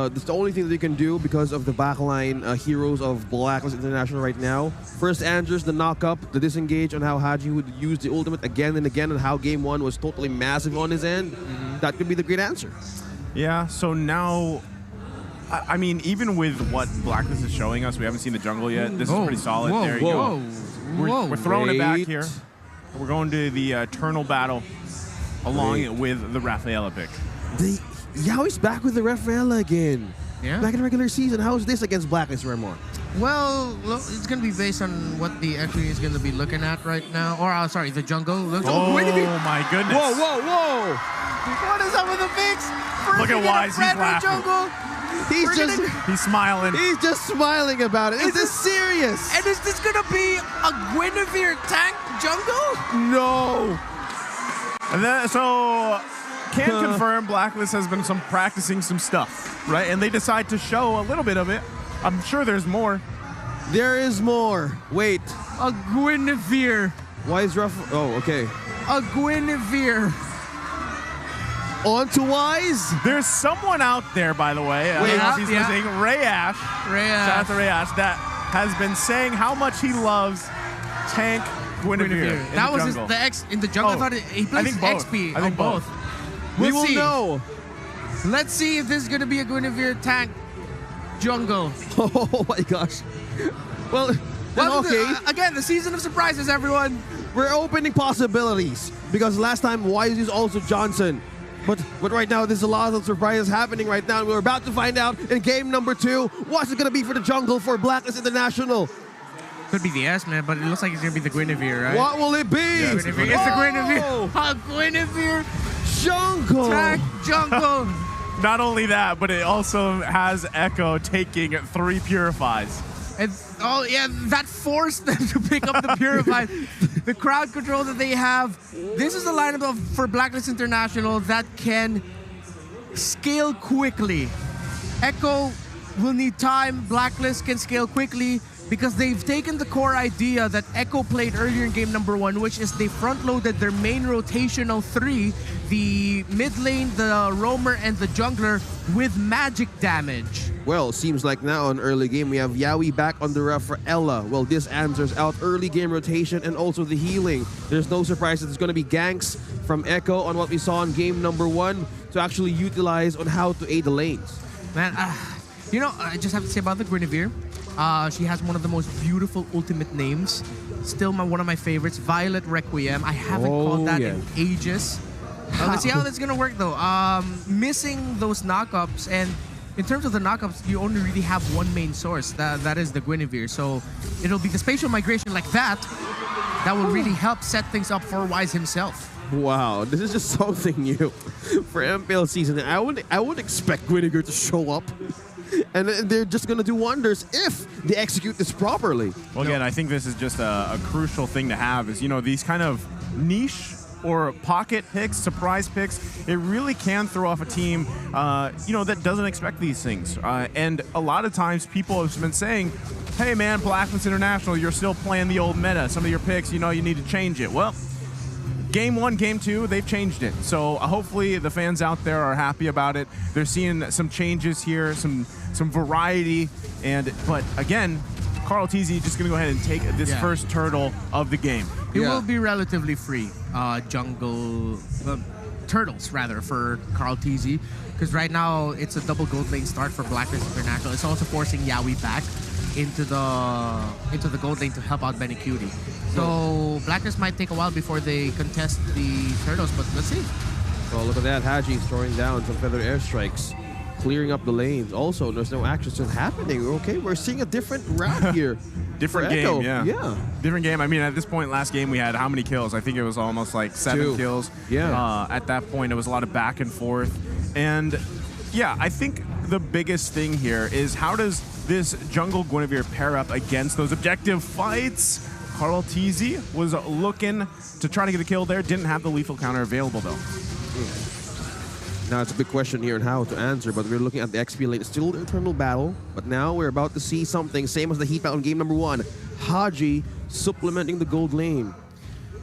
That's the only thing that they can do because of the backline heroes of Blacklist International right now. First answers the knock-up, the disengage on how Haji would use the ultimate again and again, and how Game 1 was totally massive on his end. That could be the great answer. Yeah, so now, I mean, even with what Blacklist is showing us, we haven't seen the jungle yet. This is pretty solid. There you go. We're throwing it back here. We're going to the Eternal Battle along with the Rafaela pick. Yaoi's back with the Rafaela again. Yeah. Back in the regular season. How is this against Blacklist, Ramon? Well, it's going to be based on what the actually is going to be looking at right now. Or, sorry, the jungle. Oh, my goodness. Whoa, whoa, whoa. What is up with the fix? Look at Wise, he's laughing. Jungle. He's smiling. He's just smiling about it. Is this serious? And is this going to be a Guinevere tank jungle? No. And then, so... Can confirm Blacklist has been practicing some stuff, right? And they decide to show a little bit of it. I'm sure there's more. There is more. Wait. A Guinevere. Why is Oh, okay. A Guinevere. On to Wise. There's someone out there, by the way. I don't know if he's listening. Rayash. Shout out to Rayash. That has been saying how much he loves tank Guinevere. That was the X in the jungle. I thought he plays XP. I think both. We will know. Let's see if this is going to be a Guinevere tank jungle. Oh my gosh. Well, okay. Again, the season of surprises, everyone. We're opening possibilities because last time Wise used also Johnson. But right now, there's a lot of surprises happening right now. We're about to find out in game number 2 what's it going to be for the jungle for Blacklist International. Could be the S-Man, but it looks like it's going to be the Guinevere, right? What will it be? Yeah, it's the Guinevere. A Guinevere jungle. Tank jungle. Not only that, but it also has Echo taking 3 purifies. And that forced them to pick up the purifies. The crowd control that they have. This is the lineup for Blacklist International that can scale quickly. Echo will need time. Blacklist can scale quickly because they've taken the core idea that Echo played earlier in game number 1, which is they front-loaded their main rotational 3, the mid lane, the roamer, and the jungler with magic damage. Well, seems like now in early game, we have Yaoi back on the ref for Ella. Well, this answers out early game rotation and also the healing. There's no surprise that there's going to be ganks from Echo on what we saw in game number 1 to actually utilize on how to aid the lanes. Man, you know, I just have to say about the Guinevere. She has one of the most beautiful ultimate names. Still one of my favorites, Violet Requiem. I haven't called that in ages. Let's see how that's going to work, though. Missing those knockups, and in terms of the knockups, you only really have one main source. That is the Guinevere. So it'll be the spatial migration like that that will really help set things up for Wise himself. Wow, this is just something new for MPL season. I would expect Guinevere to show up. And they're just going to do wonders if they execute this properly. Well, again, I think this is just a crucial thing to have is, you know, these kind of niche or pocket picks, surprise picks, it really can throw off a team, you know, that doesn't expect these things. And a lot of times people have been saying, hey, man, Blacklist International, you're still playing the old meta. Some of your picks, you know, you need to change it. Well, Game 1, Game 2, they've changed it. So hopefully the fans out there are happy about it. They're seeing some changes here, some variety. But again, Carl TZ just going to go ahead and take this first turtle of the game. It will be relatively free turtles, rather, for Carl TZ. Because right now, it's a double gold lane start for Blacklist International. It's also forcing Yaoi back into the gold lane to help out Benny Cutie. So Blacklist might take a while before they contest the turtles, but let's see. Oh, look at that. Haji's throwing down some feather airstrikes, clearing up the lanes. Also, there's no actions just happening. Okay, we're seeing a different route here. Different game, Echo. yeah. Different game. I mean, at this point, last game we had how many kills? I think it was almost like 7 kills. Yeah. At that point, it was a lot of back and forth. And yeah, I think the biggest thing here is how does this jungle Guinevere pair up against those objective fights? Carl TZ was looking to try to get a kill there. Didn't have the lethal counter available, though. Now, it's a big question here on how to answer, but we're looking at the XP lane. It's still the Eternal Battle, but now we're about to see something, same as the Heat Battle in game number 1. Haji supplementing the gold lane.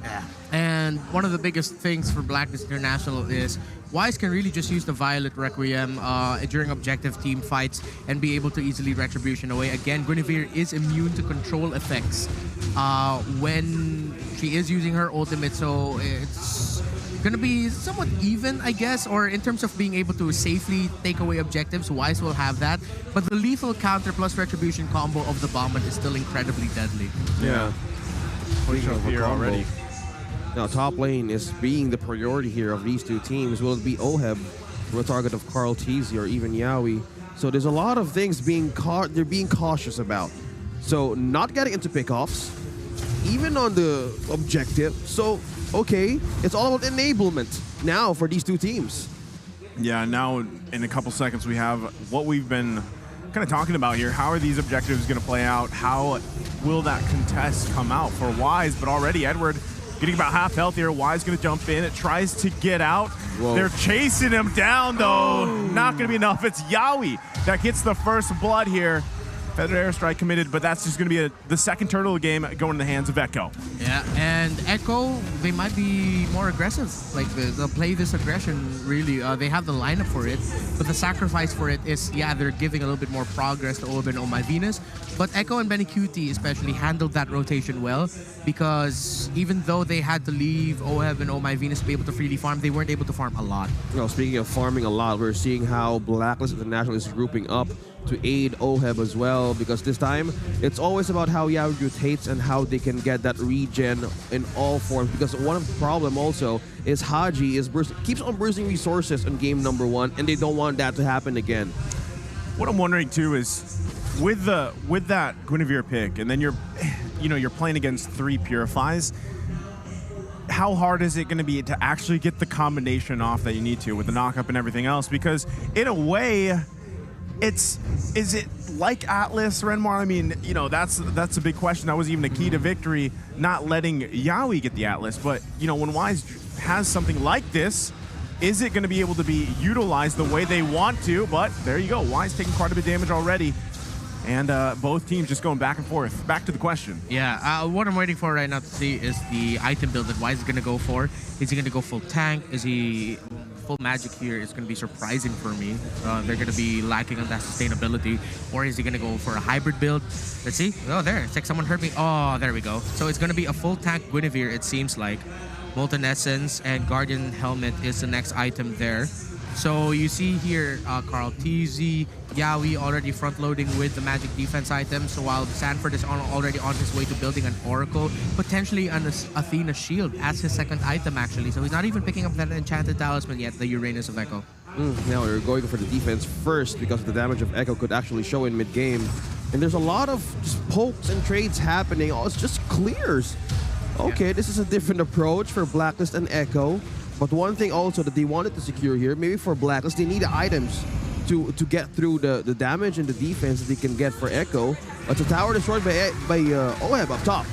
Yeah. And one of the biggest things for Blacklist International is Wise can really just use the Violet Requiem during objective team fights and be able to easily Retribution away. Again, Guinevere is immune to control effects when she is using her ultimate, so it's gonna be somewhat even, I guess, or in terms of being able to safely take away objectives, Wise will have that. But the lethal counter plus Retribution combo of the Bombman is still incredibly deadly. Yeah. Speaking of a here combo, already. now top lane is being the priority here of these two teams. Will it be Oheb, the target of Carl Teasy, or even Yawi? So there's a lot of things they're being cautious about. So not getting into pickoffs, even on the objective. So okay, it's all about enablement now for these two teams. Yeah, now in a couple seconds we have what we've been kind of talking about here. How are these objectives going to play out? How will that contest come out for Wise? But already Edward getting about half health here. Wise going to jump in. It tries to get out. Whoa. They're chasing him down, though. Not going to be enough. It's Yawi that gets the first blood here. Feather Airstrike committed, but that's just going to be the second turtle of the game going in the hands of Echo. Yeah, and Echo, they might be more aggressive. Like, they'll play this aggression, really. They have the lineup for it, but the sacrifice for it is, yeah, they're giving a little bit more progress to Oheb and Oh My Venus. But Echo and Benny QT especially handled that rotation well, because even though they had to leave Oheb and Oh My Venus to be able to freely farm, they weren't able to farm a lot. Well, speaking of farming a lot, we're seeing how Blacklist International is grouping up to aid Oheb as well, because this time it's always about how Yawi rotates and how they can get that regen in all forms, because one of the problem also is Haji is keeps on bursting resources on game number 1, and they don't want that to happen again. What I'm wondering too is with that Guinevere pick, and then you're playing against 3 Purifies, how hard is it going to be to actually get the combination off that you need to with the knockup and everything else? Because in a way, is it like Atlas, Renmar? I mean, that's a big question. That was even a key to victory, not letting Yawi get the Atlas. But, when Wise has something like this, is it going to be able to be utilized the way they want to? But there you go. Wise taking quite a bit of damage already. And both teams just going back and forth. Back to the question. Yeah, what I'm waiting for right now to see is the item build that Wise is going to go for. Is he going to go full tank? Is he full magic here? Is going to be surprising for me. They're going to be lacking on that sustainability. Or is he going to go for a hybrid build? Let's see. Oh, there. It's like someone hurt me. Oh, there we go. So it's going to be a full tank Guinevere, it seems like. Molten Essence and Guardian Helmet is the next item there. So you see here, Carl TZ, Yawi already front-loading with the magic defense items, so while Sanford is already on his way to building an Oracle, potentially an Athena Shield as his second item, actually. So he's not even picking up that Enchanted Talisman yet, the Uranus of Echo. Now they're going for the defense first, because the damage of Echo could actually show in mid-game. And there's a lot of just pokes and trades happening. Oh, it's just clears. Okay, yeah. This is a different approach for Blacklist and Echo. But one thing also that they wanted to secure here, maybe for Blacklist, they need items to get through the damage and the defense that they can get for Echo. But the tower destroyed by Oheb up top.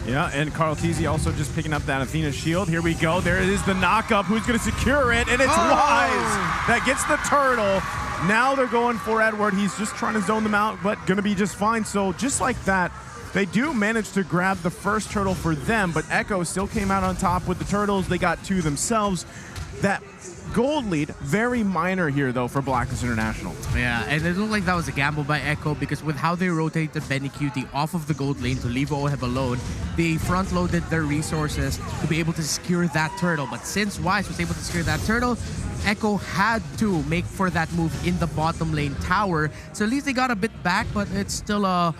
Yeah, and Carl TZ also just picking up that Athena shield. Here we go. There it is, the knockup. Who's going to secure it? And it's Wise that gets the turtle. Now they're going for Edward. He's just trying to zone them out, but going to be just fine. So just like that, they do manage to grab the first turtle for them, but Echo still came out on top with the turtles. They got 2 themselves. That gold lead, very minor here, though, for Blacklist International. Yeah, and it looked like that was a gamble by Echo, because with how they rotated Benny QT off of the gold lane to leave Oheb alone, they front-loaded their resources to be able to secure that turtle. But since Wise was able to secure that turtle, Echo had to make for that move in the bottom lane tower. So at least they got a bit back, but it's still a...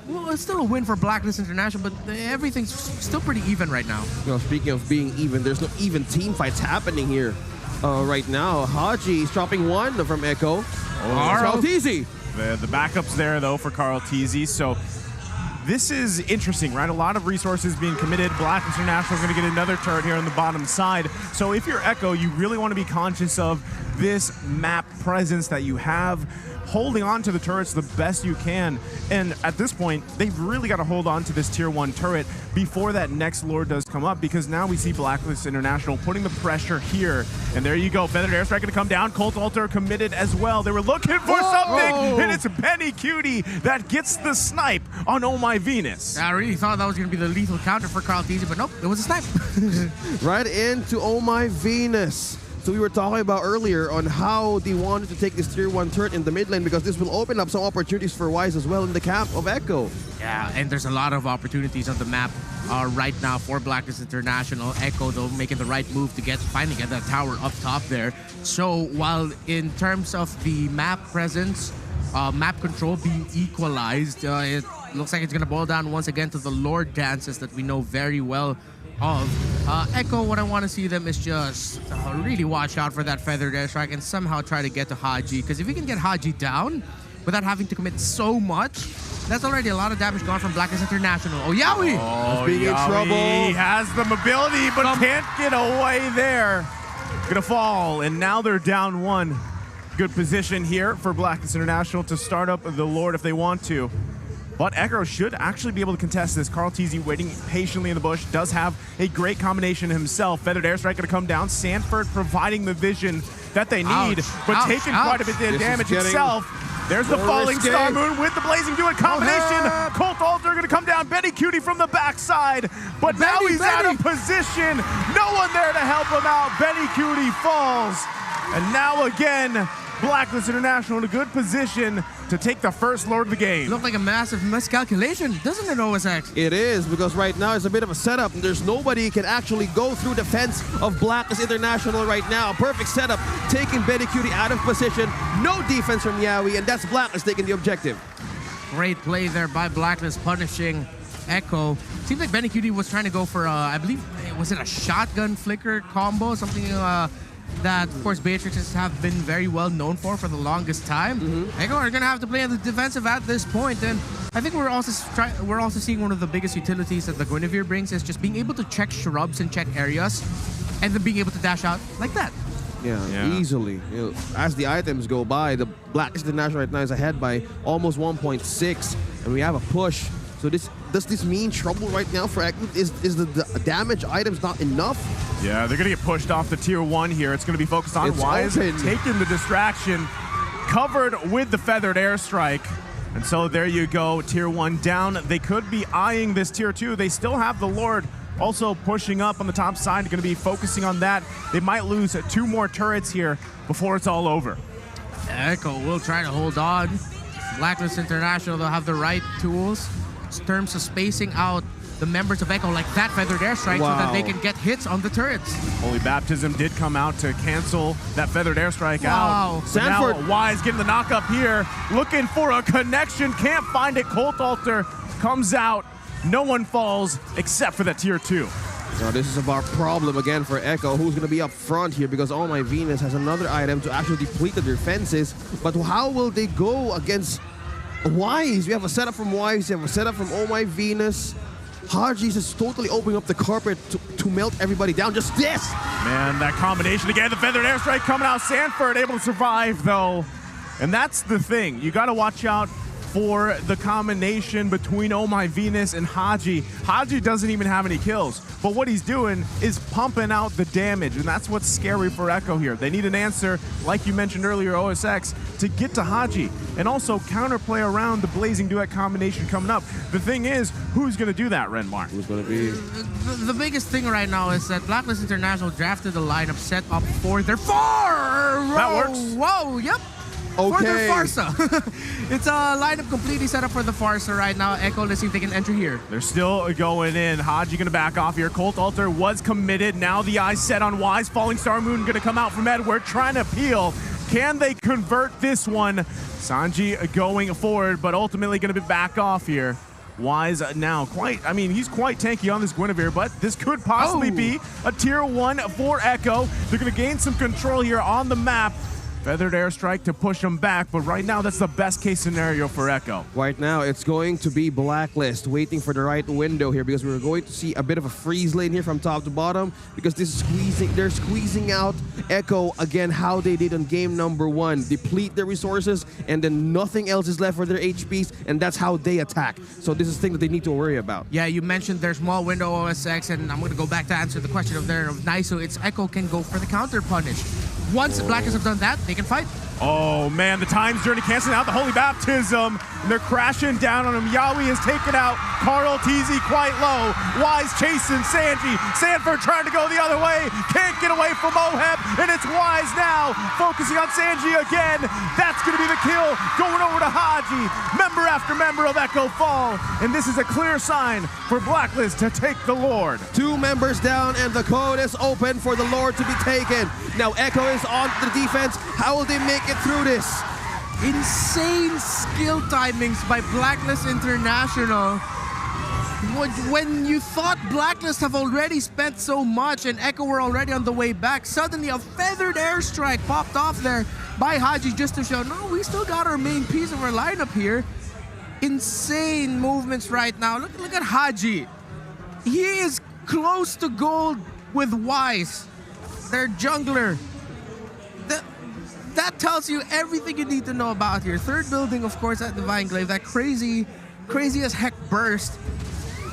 Well, it's still a win for Blacklist International, but everything's still pretty even right now. Speaking of being even, there's no even team fights happening here right now. Haji is dropping 1 from Echo. Carl TZ. The backup's there, though, for Carl TZ. So this is interesting, right? A lot of resources being committed. Blacklist International is going to get another turret here on the bottom side. So if you're Echo, you really want to be conscious of this map presence that you have, holding on to the turrets the best you can. And at this point, they've really got to hold on to this tier 1 turret before that next Lord does come up, because now we see Blacklist International putting the pressure here. And there you go, Feathered Airstrike going to come down. Colt Alter committed as well. They were looking for something, and it's Benny Cutie that gets the snipe on Oh My Venus. I really thought that was going to be the lethal counter for Carl Teasy, but nope, it was a snipe. Right into Oh My Venus. So we were talking about earlier on how they wanted to take this tier 1 turret in the mid lane, because this will open up some opportunities for Wise as well in the camp of Echo. Yeah, and there's a lot of opportunities on the map right now for Blacklist International. Echo, though, making the right move to finally get that tower up top there. So while in terms of the map presence, map control being equalized, it looks like it's going to boil down once again to the Lord dances that we know very well of. Echo, what I want to see them is just really watch out for that Feathered Airstrike and somehow try to get to Haji, because if we can get Haji down without having to commit so much, that's already a lot of damage gone from Blacklist International. Oh, Yawi! Oh, being in trouble. He has the mobility, but can't get away there. Gonna fall, and now they're down 1. Good position here for Blacklist International to start up the Lord if they want to. But Echo should actually be able to contest this. Carl Teasy waiting patiently in the bush. Does have a great combination himself. Feathered Airstrike going to come down. Sanford providing the vision that they need, but taking quite a bit of damage himself. There's the falling Star Moon with the Blazing Duet combination. Colt Alter going to come down. Benny Cutie from the backside, but now he's out of position. No one there to help him out. Benny Cutie falls. And now again, Blacklist International in a good position to take the first Lord of the game. Looked like a massive miscalculation, doesn't it, OSX? It is, because right now it's a bit of a setup, and there's nobody who can actually go through defense of Blacklist International right now. Perfect setup, taking Benny Cutie out of position. No defense from Yawi, and that's Blacklist taking the objective. Great play there by Blacklist, punishing Echo. Seems like Benny Cutie was trying to go for, I believe, was it a shotgun flicker combo? Something that, of course, Beatrixes have been very well known for the longest time. Echo are going to have to play on the defensive at this point, and I think we're also seeing one of the biggest utilities that the Guinevere brings is just being able to check shrubs and check areas, and then being able to dash out like that. Yeah, easily. You know, as the items go by, the Blacklist International right now is ahead by almost 1.6, and we have a push. So does this mean trouble right now for Echo? Is the damage items not enough? Yeah, they're going to get pushed off the tier 1 here. It's going to be focused on Wise taking the distraction, covered with the Feathered Airstrike. And so there you go, tier 1 down. They could be eyeing this tier 2. They still have the Lord also pushing up on the top side. Going to be focusing on that. They might lose 2 more turrets here before it's all over. Echo will try to hold on. Blacklist International, they'll have the right tools in terms of spacing out the members of Echo like that Feathered Airstrike so that they can get hits on the turrets. Holy Baptism did come out to cancel that Feathered Airstrike out. Sanford. Now Wise getting the knock up here, looking for a connection, can't find it. Colt Alter comes out. No one falls except for that tier 2. Now this is about problem again for Echo, who's going to be up front here, because Oh My Venus has another item to actually deplete the defenses. But how will they go against Wise? We have a setup from Wise, we have a setup from Oh My Venus. Haji's is totally opening up the carpet to melt everybody down. Just this! Man, that combination again, the Feathered Airstrike coming out. Sanford able to survive, though. And that's the thing. You got to watch out for the combination between Oh My Venus and Haji. Haji doesn't even have any kills, but what he's doing is pumping out the damage, and that's what's scary for Echo here. They need an answer, like you mentioned earlier, OSX, to get to Haji, and also counterplay around the Blazing Duet combination coming up. The thing is, who's going to do that, Renmar? Who's going to be? The biggest thing right now is that Blacklist International drafted a lineup set up for their That works. Whoa, yep. Okay. For their Farsa. It's a lineup completely set up for the Farsa right now. Echo, let's see if they can enter here. They're still going in. Haji going to back off here. Colt Alter was committed. Now the eyes set on Wise. Falling Star Moon going to come out from Edward, trying to peel. Can they convert this one? Sanji going forward, but ultimately going to be back off here. Wise now he's quite tanky on this Guinevere, but this could possibly be a tier 1 for Echo. They're going to gain some control here on the map. Feathered airstrike to push them back, but right now that's the best case scenario for Echo. Right now, it's going to be Blacklist waiting for the right window here because we're going to see a bit of a freeze lane here from top to bottom because they're squeezing out Echo again how they did on game number 1. Deplete their resources and then nothing else is left for their HPs, and that's how they attack. So this is the thing that they need to worry about. Yeah, you mentioned their small window OSX, and I'm going to go back to answer the question of Naisu. It's Echo can go for the counter punish. Once the Blacklist have done that, they can fight. Oh man, the Time's Journey canceling out the Holy Baptism, and they're crashing down on him. Yawi is taken out, Carl TZ quite low, Wise chasing Sanji, Sanford trying to go the other way, can't get away from Oheb, and it's Wise now, focusing on Sanji again. That's going to be the kill, going over to Haji. Member after member of Echo fall, and this is a clear sign for Blacklist to take the Lord. 2 members down, and the code is open for the Lord to be taken. Now Echo is on the defense. How will they make it through this? Insane skill timings by Blacklist International. When you thought Blacklist have already spent so much and Echo were already on the way back, suddenly a feathered airstrike popped off there by Haji just to show, no, we still got our main piece of our lineup here. Insane movements right now. Look at Haji. He is close to gold with Wise, their jungler. That tells you everything you need to know about here. Third building, of course, at Divine Glaive. That crazy as heck burst.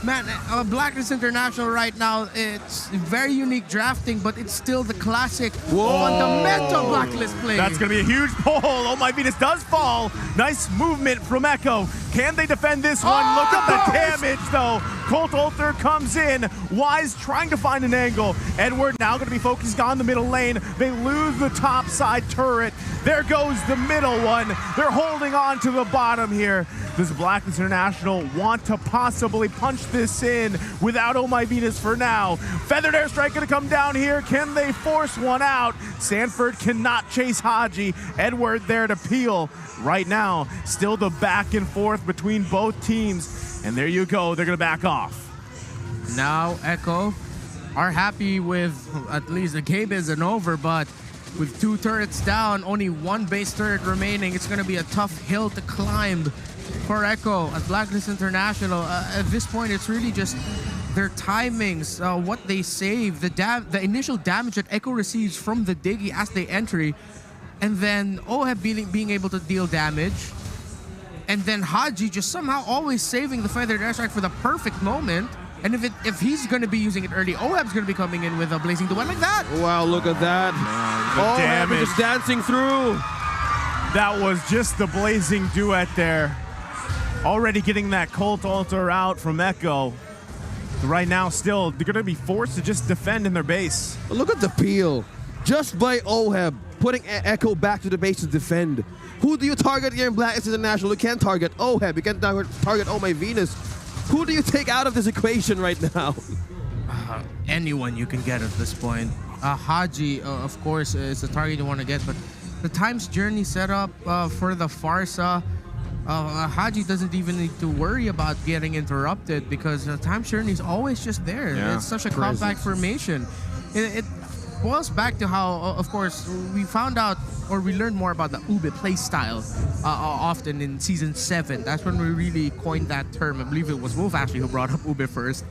Man, Blacklist International right now, it's very unique drafting, but it's still the classic fundamental Blacklist play. That's going to be a huge pull. Oh, my Venus does fall. Nice movement from Echo. Can they defend this one? Look at the damage, though. Colt Ulter comes in. Wise trying to find an angle. Edward now going to be focused on the middle lane. They lose the top side turret. There goes the middle one. They're holding on to the bottom here. Does Blacklist International want to possibly punch this in without Oh My Venus for now? Feathered airstrike going to come down here. Can they force one out? Sanford cannot chase Haji. Edward there to peel. Right now, still the back and forth between both teams. And there you go. They're going to back off. Now Echo are happy with at least the game isn't over, but with 2 turrets down, only 1 base turret remaining, it's going to be a tough hill to climb for Echo at Blacklist International. At this point, it's really just their timings, what they save, the initial damage that Echo receives from the Diggy as they enter, and then Oheb being able to deal damage, and then Haji just somehow always saving the feathered airstrike for the perfect moment. And if he's going to be using it early, Oheb's going to be coming in with a blazing duet like that. Wow, look at that. Damage Oheb is just dancing through. That was just the blazing duet there. Already getting that Colt Ulter out from Echo. Right now, still, they're going to be forced to just defend in their base. Look at the peel. Just by Oheb, putting Echo back to the base to defend. Who do you target here in Blacklist International? You can't target Oheb. You can't target Oh My Venus. Who do you take out of this equation right now? Anyone you can get at this point. Haji, of course, is the target you want to get, but the Time's Journey setup for the Farsa, Haji doesn't even need to worry about getting interrupted because the Time's Journey is always just there. Yeah, it's such a compact formation. It boils back to how, of course, we found out or we learned more about the Ube playstyle often in Season 7. That's when we really coined that term. I believe it was Wolf actually who brought up Ube first.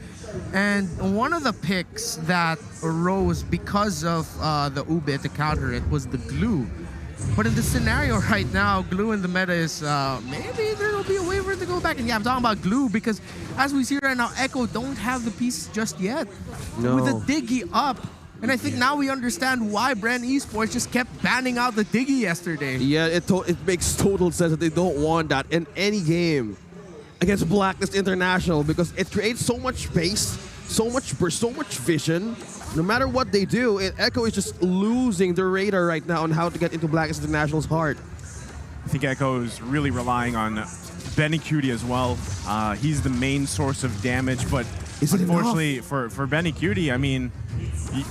And one of the picks that arose because of the Ube to counter it was the glue. But in the scenario right now, glue in the meta is maybe there will be a way for it to go back. And yeah, I'm talking about glue because as we see right now, Echo don't have the pieces just yet. No. With the Diggy up, and I think now we understand why Brand Esports just kept banning out the Diggy yesterday. Yeah, it makes total sense that they don't want that in any game against Blacklist International because it creates so much space, so much vision. No matter what they do, Echo is just losing the radar right now on how to get into Blacklist International's heart. I think Echo is really relying on Benny Cutie as well. He's the main source of damage, but unfortunately for Benny Cutie, I mean,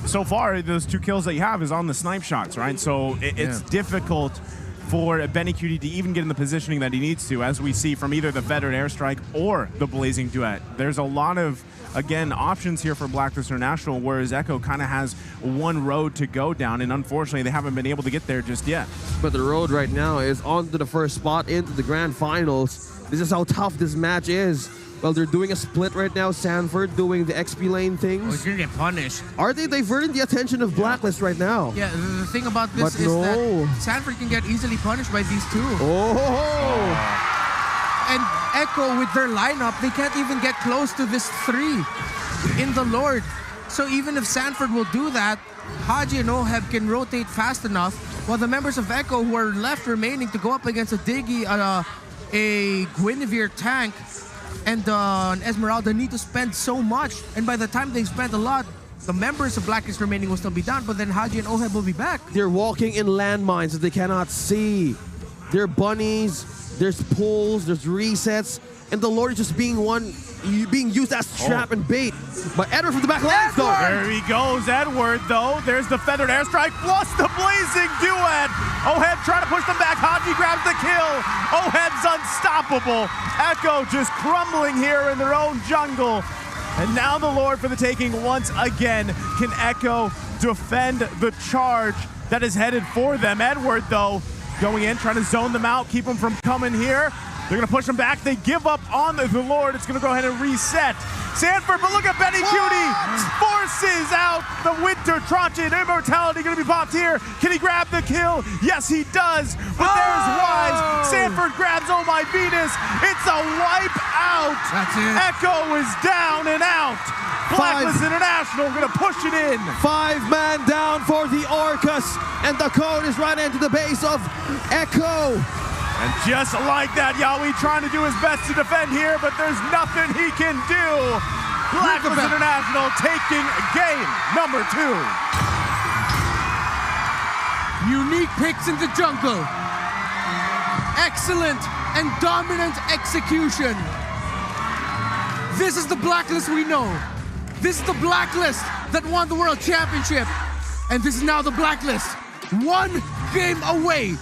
so far those 2 kills that you have is on the snipe shots, right? So it's difficult for Benny QD to even get in the positioning that he needs to, as we see from either the Feathered Airstrike or the Blazing Duet. There's a lot of, again, options here for Blacklist International, whereas Echo kind of has one road to go down, and unfortunately they haven't been able to get there just yet. But the road right now is on to the first spot into the grand finals. This is how tough this match is. Well, they're doing a split right now. Sanford doing the XP lane Oh, things. he's gonna get punished. Are they diverting the attention of Blacklist right now? Yeah, the thing about this But is no. that Sanford can get easily punished by these two. Oh! And Echo, with their lineup, they can't even get close to this 3 in the Lord. So even if Sanford will do that, Haji and Oheb can rotate fast enough, while the members of Echo who are left remaining to go up against a Diggy, a Guinevere tank, and an Esmeralda need to spend so much. And by the time they've spent a lot, the members of Blacklist remaining will still be down, but then Haji and Oheb will be back. They're walking in landmines that they cannot see. There are bunnies, there's pulls, there's resets, and the Lord is just being used as trap and bait. But Edward from the back lines, though. There he goes, Edward, though. There's the Feathered Airstrike plus the Blazing Duet. Oheb trying to push them back. Haji grabs the kill. Oheb's unstoppable. Echo just crumbling here in their own jungle. And now the Lord for the taking once again. Can Echo defend the charge that is headed for them? Edward, though, going in, trying to zone them out, keep them from coming here. They're going to push them back. They give up on the Lord. It's going to go ahead and reset. Sanford, but look at Benny Cutie. Forces out the Winter Truncheon. Immortality going to be popped here. Can he grab the kill? Yes, he does. But there's Wise. Sanford grabs Oh My Venus. It's a wipe out. That's it. Echo is down and out. Blacklist International going to push it in. 5-man down for the Orcus, and the code is right into the base of Echo. And just like that, Yawi trying to do his best to defend here, but there's nothing he can do. Blacklist International taking game number 2. Unique picks in the jungle. Excellent and dominant execution. This is the Blacklist we know. This is the Blacklist that won the World Championship. And this is now the Blacklist, 1 game away